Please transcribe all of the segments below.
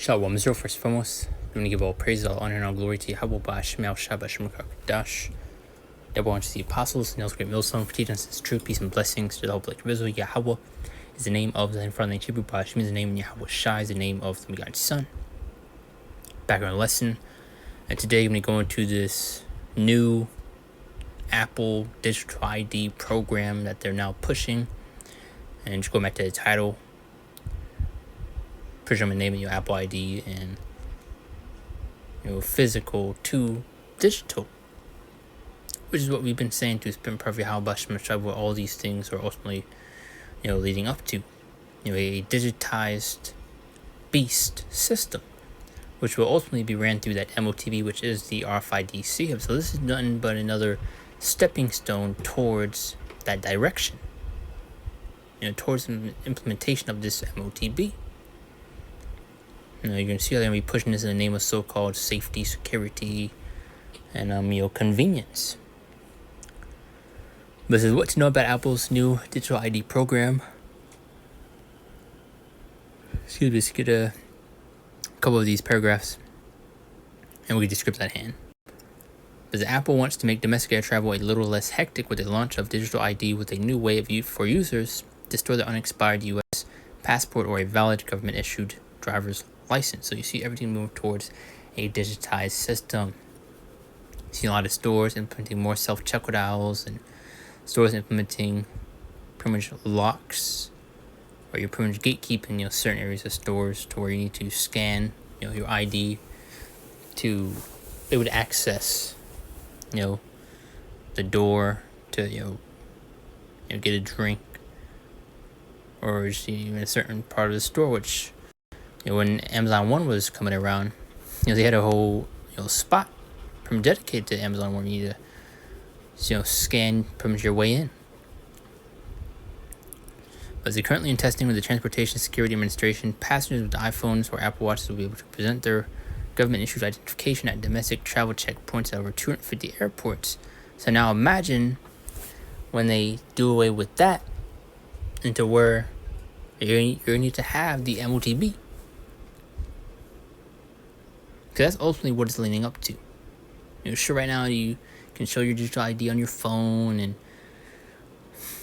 Shalom Israel, first and foremost. We want to give all praise, all honor, and all glory to Yahweh Ba'Shem El Shabbat Shemukah that belongs to the apostles and those great millstone for teaching us his truth, peace, and blessings to the whole collective Israel. Yahweh is the name of the in front of the Hebrew. Ba'Shem is the name, and Yahweh Shai is the name of the begotten Son. Background lesson. And today I'm going to go into this new Apple digital ID program that they're now pushing. And just go back to the title. Pretty sure I'm naming your Apple ID and physical to digital, which is what we've been saying to spend perfect how much what all these things are ultimately leading up to a digitized beast system, which will ultimately be ran through that MOTB, which is the RFID hub. So this is nothing but another stepping stone towards that direction, towards the implementation of this MOTB. You're going to see how they're going to be pushing this in the name of so-called safety, security, and convenience. But this is what to know about Apple's new digital ID program. Excuse me, let's get a couple of these paragraphs, and we can just script at hand. Because Apple wants to make domestic air travel a little less hectic with the launch of digital ID with a new way for users to store their unexpired U.S. passport or a valid government-issued driver's license. So you see everything moving towards a digitized system. You see a lot of stores implementing more self-checkout aisles and stores implementing pretty much locks, or you're pretty much gatekeeping certain areas of stores to where you need to scan your ID to be able to access the door to get a drink, or just even a certain part of the store, which when Amazon One was coming around, they had a whole spot from dedicated to Amazon One. You need to scan pretty much your way in. But they're currently in testing with the Transportation Security Administration. Passengers with iPhones or Apple Watches will be able to present their government-issued identification at domestic travel checkpoints at over 250 airports. So now imagine when they do away with that, into where you need to have the MOTB. Because that's ultimately what it's leading up to. Sure, right now you can show your digital ID on your phone, and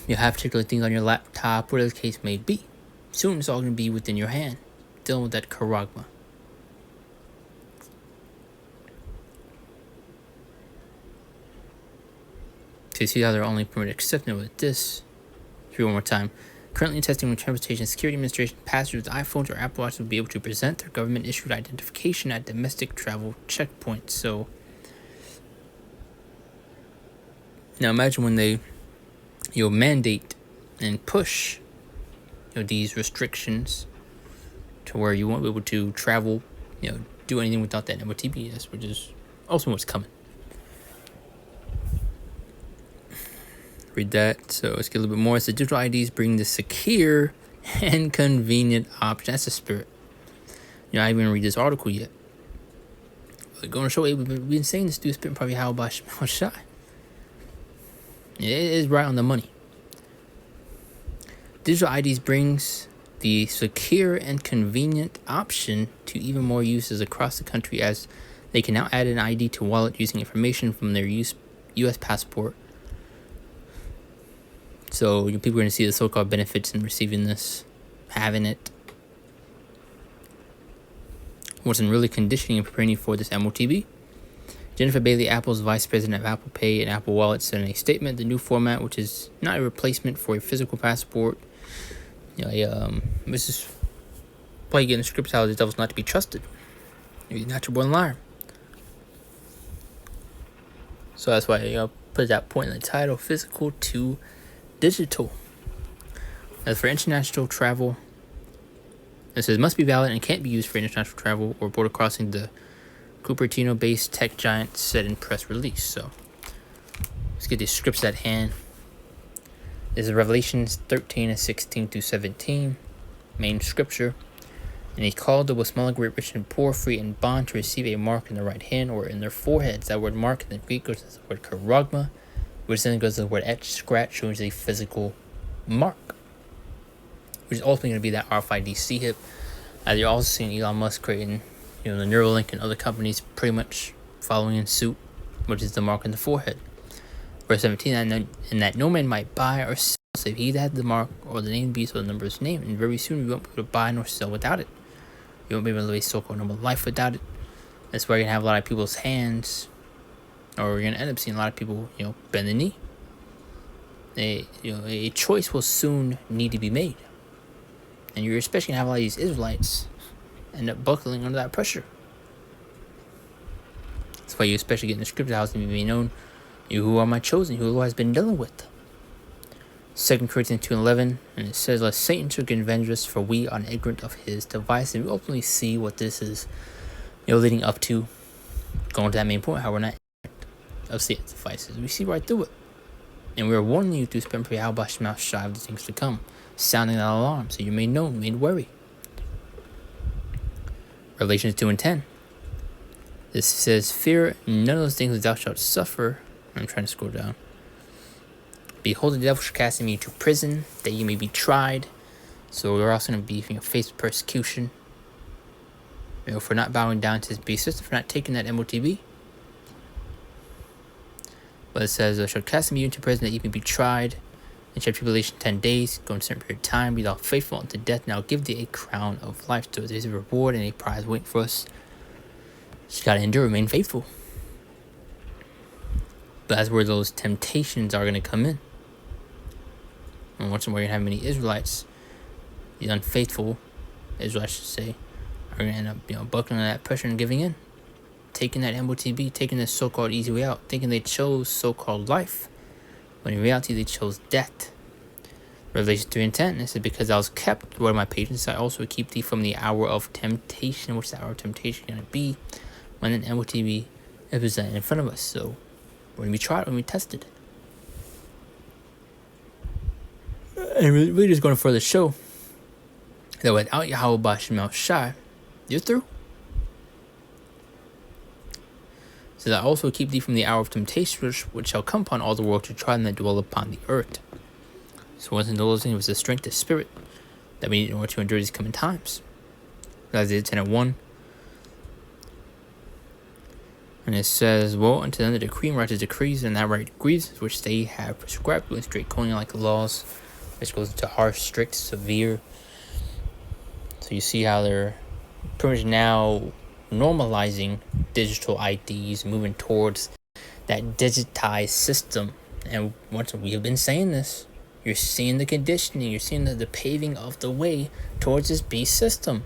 you have particular things on your laptop, whatever the case may be. Soon it's all going to be within your hand, dealing with that charagma. So you see how they're only permitted accepting with this. Let's read one more time. Currently testing with Transportation Security Administration, passengers with iPhones or Apple Watches will be able to present their government-issued identification at domestic travel checkpoints. So now imagine when they mandate and push these restrictions to where you won't be able to travel, do anything without that MOTB, which is also what's coming. Read that. So let's get a little bit more. So digital IDs bring the secure and convenient option. That's the spirit. I didn't even read this article yet. But going to show we've been saying this dude's been probably how about Shai. It is right on the money. Digital IDs brings the secure and convenient option to even more users across the country, as they can now add an ID to wallet using information from their U.S. passport. So people are going to see the so-called benefits in receiving this, having it. What's in really conditioning and preparing you for this MOTB? Jennifer Bailey, Apple's vice president of Apple Pay and Apple Wallet, said in a statement, the new format, which is not a replacement for a physical passport, this is why you get in the scripts how the devil's not to be trusted. You're not your born liar. So that's why I put that point in the title, physical to digital. As for international travel, it says must be valid and can't be used for international travel or border crossing, the Cupertino-based tech giant said in press release. So let's get these scripts at hand. This is Revelations 13:16-17, main scripture. And he called those with small, great, rich, and poor, free and bond, to receive a mark in their right hand or in their foreheads. That word mark in the Greek goes to the word charagma, which then goes to the word etch, scratch, which is a physical mark, which is ultimately going to be that RFID hip You're also seeing Elon Musk creating, the Neuralink and other companies pretty much following in suit, which is the mark on the forehead. Verse 17, and that no man might buy or sell save he that had the mark or the name beast or the number of his name, and very soon we won't be able to buy nor sell without it. You won't be able to live a so-called normal life without it. That's why you're gonna have a lot of people's hands, or you're gonna end up seeing a lot of people, bend the knee. A choice will soon need to be made, and you're especially gonna have a lot of these Israelites end up buckling under that pressure. That's why you especially get in the scripture house to be known, you who are my chosen, who the Lord has been dealing with. 2 Corinthians 2:11, and it says, "Lest Satan should avenge us, for we are ignorant of his device." And we ultimately see what this is, leading up to, going to that main point, how we're not ignorant of Satan's devices. We see right through it. And we are warning you through Spend Prayer, Yahweh Shema Shai of the things to come, sounding that alarm, so you may know, you may worry. Revelations 2:10. This says, "Fear none of those things that thou shalt suffer." I'm trying to scroll down. "Behold, the devil shall cast you into prison, that you may be tried." So we're also going to be faced with persecution, for not bowing down to his beast system, for not taking that MOTB. But it says, "Shall cast you into prison, that you may be tried, and shall tribulation 10 days, go in a certain period of time, be thou faithful unto death, and I'll give thee a crown of life." So there's a reward and a prize waiting for us. Just gotta endure, remain faithful. But that's where those temptations are gonna come in. And once we're gonna have many Israelites, the unfaithful Israelites, I should say, are gonna end up, buckling under that pressure and giving in, taking that MOTB, taking this so-called easy way out, thinking they chose so-called life, when in reality they chose death. Revelation 3:10, it said, "Because I was kept, Lord, my patience, I also keep thee from the hour of temptation." What's the hour of temptation gonna be? When an MOTB is presented in front of us. So we're gonna be tried, we're gonna be tested. And really just going to further show that without Yahweh Bashim Shai, you're through. So that I also keep thee from the hour of temptation, which shall come upon all the world to try them that dwell upon the earth. So once in those things was the strength of spirit that we need in order to endure these coming times. Isaiah 10:1. And it says, "Woe unto them that decree and righteous decrees, and that right grieves which they have prescribed with straight going like laws," which goes into harsh, strict, severe. So you see how they're pretty much now normalizing digital IDs, moving towards that digitized system. And once we have been saying this, you're seeing the conditioning, you're seeing the paving of the way towards this beast system,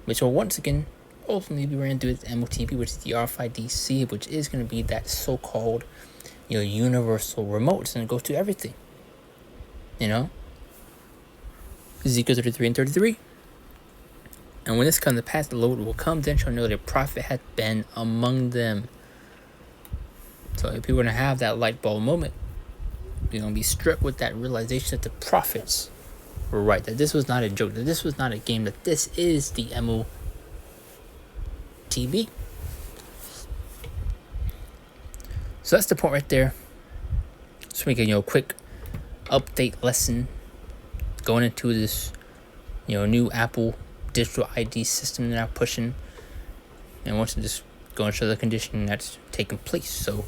which will once again ultimately be ran through with MOTB, which is the RFID, which is going to be that so-called, universal remote. It's going to go to everything. Ezekiel 33:33. "And when this comes to pass, the Lord will come, then shall know that a prophet hath been among them." So if people are going to have that light bulb moment, you're going to be struck with that realization that the prophets were right, that this was not a joke, that this was not a game, that this is the MOTB. So that's the point right there. Just making a quick update lesson going into this, new Apple digital ID system that I'm pushing, and once to just go and show the condition that's taking place. So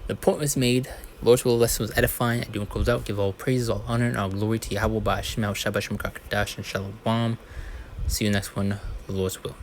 the point was made. Lord's will lesson was edifying. I do want to close out. Give all praises, all honor, and all glory to Yahweh Ba'Shem Shabbat Shem Kakadash and Shalom. See you next one. The Lord's will.